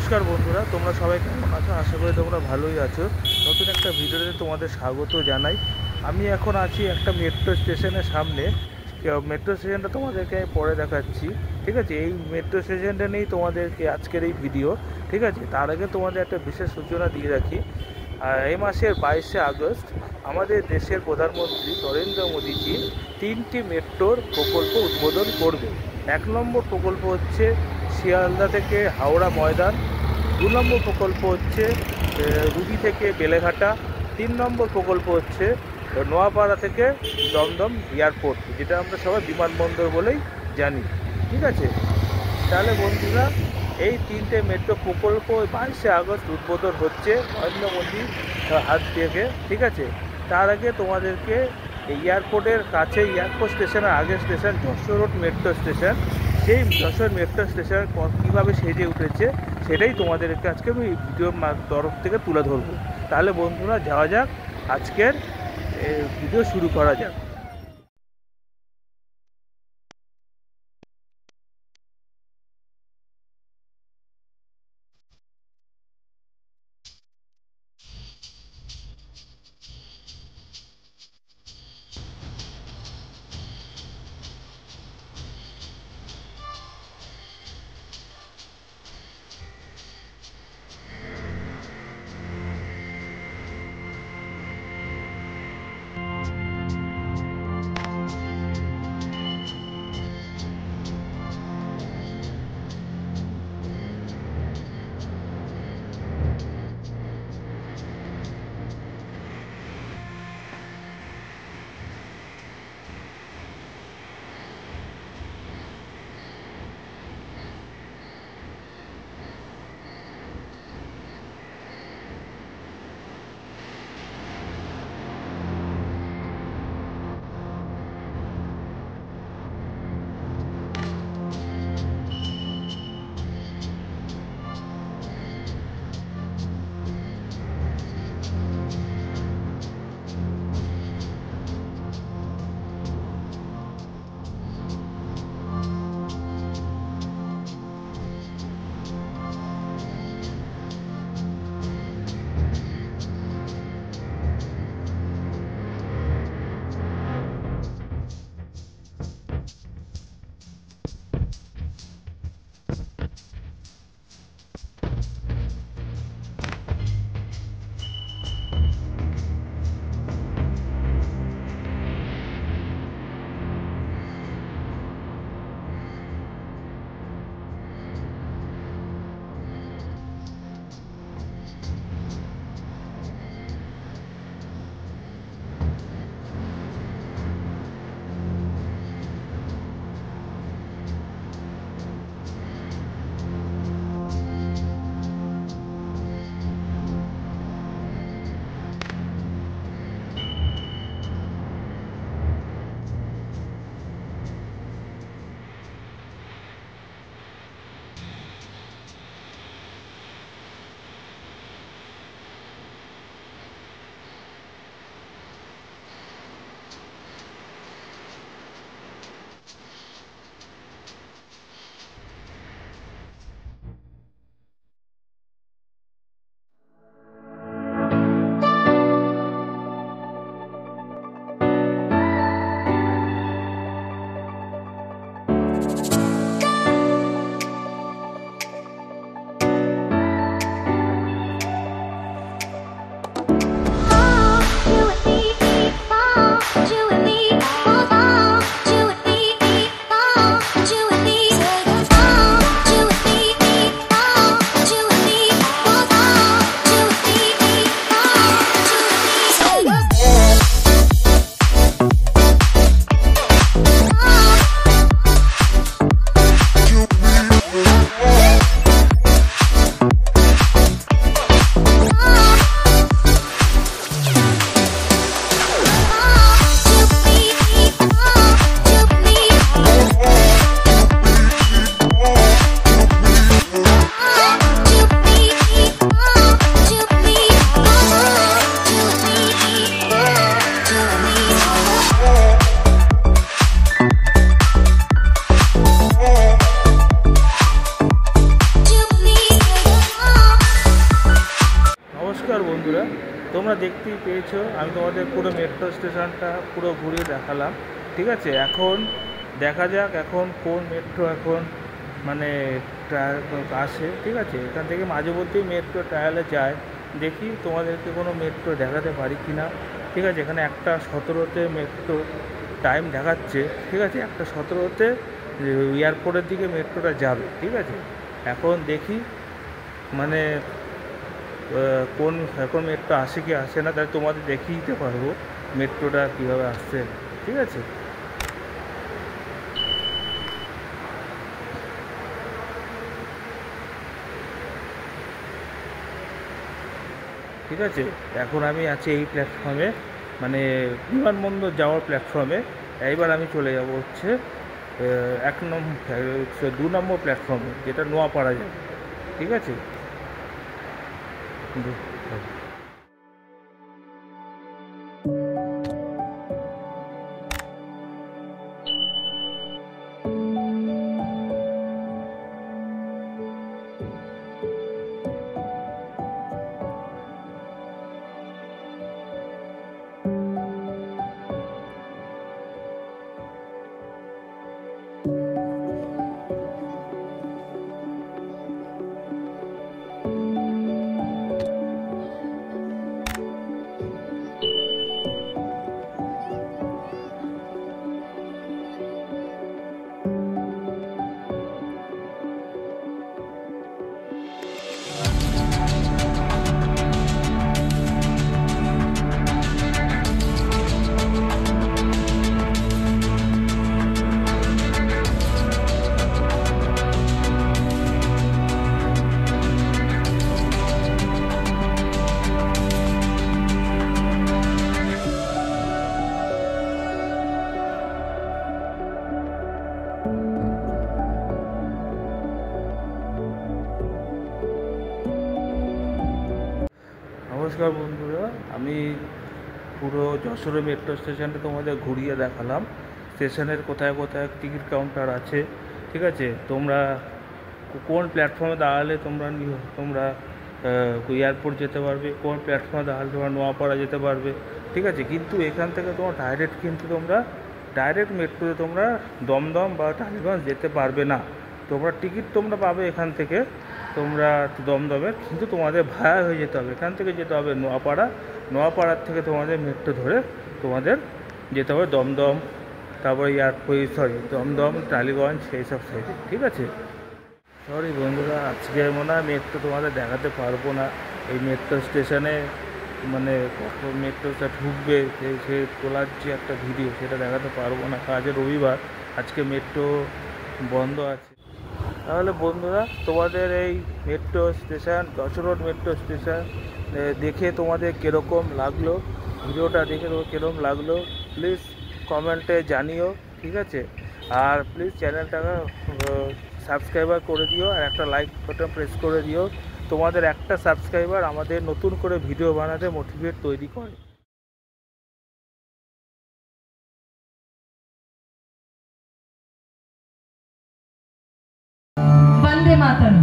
নমস্কার বন্ধুরা, তোমরা সবাই কেমন আছো? আশা করি তোমরা ভালোই আছো। নতুন একটা ভিডিওতে তোমাদের স্বাগত জানাই। আমি এখন আছি একটা মেট্রো স্টেশনের সামনে। মেট্রো স্টেশনটা তোমাদেরকে আমি পরে দেখাচ্ছি, ঠিক আছে? এই মেট্রো স্টেশনটা নিয়েই তোমাদেরকে আজকের এই ভিডিও, ঠিক আছে? তার আগে তোমাদের একটা বিশেষ সূচনা দিয়ে রাখি। এই মাসের 22শে আগস্ট আমাদের দেশের প্রধানমন্ত্রী নরেন্দ্র মোদীজি 3টি মেট্রোর প্রকল্প উদ্বোধন করবে। 1 নম্বর প্রকল্প হচ্ছে শিয়ালদা থেকে হাওড়া ময়দান, 2 নম্বর প্রকল্প হচ্ছে রুবি থেকে বেলেঘাটা, 3 নম্বর প্রকল্প হচ্ছে নোয়াপাড়া থেকে দমদম এয়ারপোর্ট, যেটা আমরা সবাই বিমানবন্দর বলেই জানি, ঠিক আছে? তাহলে বন্ধুরা, এই 3টে মেট্রো প্রকল্প 22শে আগস্ট উদ্বোধন হচ্ছে নরেন্দ্র মোদীর হাত থেকে, ঠিক আছে? তার আগে তোমাদেরকে এয়ারপোর্টের কাছে, এয়ারপোর্ট স্টেশনের আগের station Jessore road metro station, সেই যশোর মেট্রো স্টেশন কীভাবে সেজে উঠেছে সেটাই তোমাদেরকে আজকে আমি ভিডিওর তরফ থেকে তুলে ধরবো। তাহলে বন্ধুরা, যাওয়া যাক, আজকের ভিডিও শুরু করা যাক। দেখতেই পেয়েছো, আমি তোমাদের পুরো মেট্রো স্টেশনটা পুরো ঘুরিয়ে দেখালাম। ঠিক আছে, এখন দেখা যাক এখন কোন মেট্রো এখন মানে আসে। ঠিক আছে, এখান থেকে মাঝে মধ্যেই মেট্রো ট্রায়ালে যায়, দেখি তোমাদেরকে কোনো মেট্রো দেখাতে পারি কি না। ঠিক আছে, এখানে 1:17-তে মেট্রো টাইম দেখাচ্ছে। ঠিক আছে, 1:17-তে এয়ারপোর্টের দিকে মেট্রোটা যাবে। ঠিক আছে, এখন দেখি মানে কোন এখন মেট্রো আসে কি আসে না, তাহলে তোমাদের দেখিয়ে দিতে পারবো মেট্রোটা কীভাবে আসছে। ঠিক আছে, ঠিক আছে, এখন আমি আছি এই প্ল্যাটফর্মে, মানে বিমানবন্দর যাওয়ার প্ল্যাটফর্মে। এইবার আমি চলে যাব হচ্ছে 2 নম্বর প্ল্যাটফর্মে, যেটা নোয়াপাড়া যাবে। ঠিক আছে, নমস্কার বন্ধুরা, আমি পুরো যশোর মেট্রো স্টেশনটা তোমাদের ঘুরিয়ে দেখালাম। স্টেশনের কোথায় কোথায় টিকিট কাউন্টার আছে। ঠিক আছে, তোমরা কোন প্ল্যাটফর্মে দাঁড়ালে তোমরা এয়ারপোর্ট যেতে পারবে, কোন প্ল্যাটফর্মে দাঁড়ালে তোমরা নোয়াপাড়া যেতে পারবে। ঠিক আছে, কিন্তু এখান থেকে তোমরা ডাইরেক্ট মেট্রোতে তোমরা দমদম বা টালিগঞ্জ যেতে পারবে না। টিকিট তোমরা পাবে এখান থেকে তোমরা দমদমের, কিন্তু তোমাদের ভাড়া হয়ে যেতে হবে, এখান থেকে যেতে হবে নোয়াপাড়ার থেকে তোমাদের মেট্রো ধরে তোমাদের যেতে হবে দমদম, তারপরে দমদম, টালিগঞ্জ, সেই সব সাইডে। ঠিক আছে, সরি বন্ধুরা, আজকে মনে হয় মেট্রো তোমাদের দেখাতে পারবো না। এই মেট্রো স্টেশনে মানে কখন মেট্রোটা ঢুকবে সে তোলার যে একটা ভিডিও, সেটা দেখাতে পারবো না, কাজে রবিবার, আজকে মেট্রো বন্ধ আছে। তাহলে বন্ধুরা, তোমাদের এই metro station, Jessore road metro station দেখে তোমাদের কীরকম লাগলো, ভিডিওটা দেখে তোমার কীরকম লাগলো প্লিজ কমেন্টে জানিও। ঠিক আছে, আর প্লিজ চ্যানেলটাকে সাবস্ক্রাইবার করে দিও, আর একটা লাইক বাটন প্রেস করে দিও। তোমাদের একটা সাবস্ক্রাইবার আমাদের নতুন করে ভিডিও বানাতে মোটিভেট তৈরি করে। वंदे मातरम।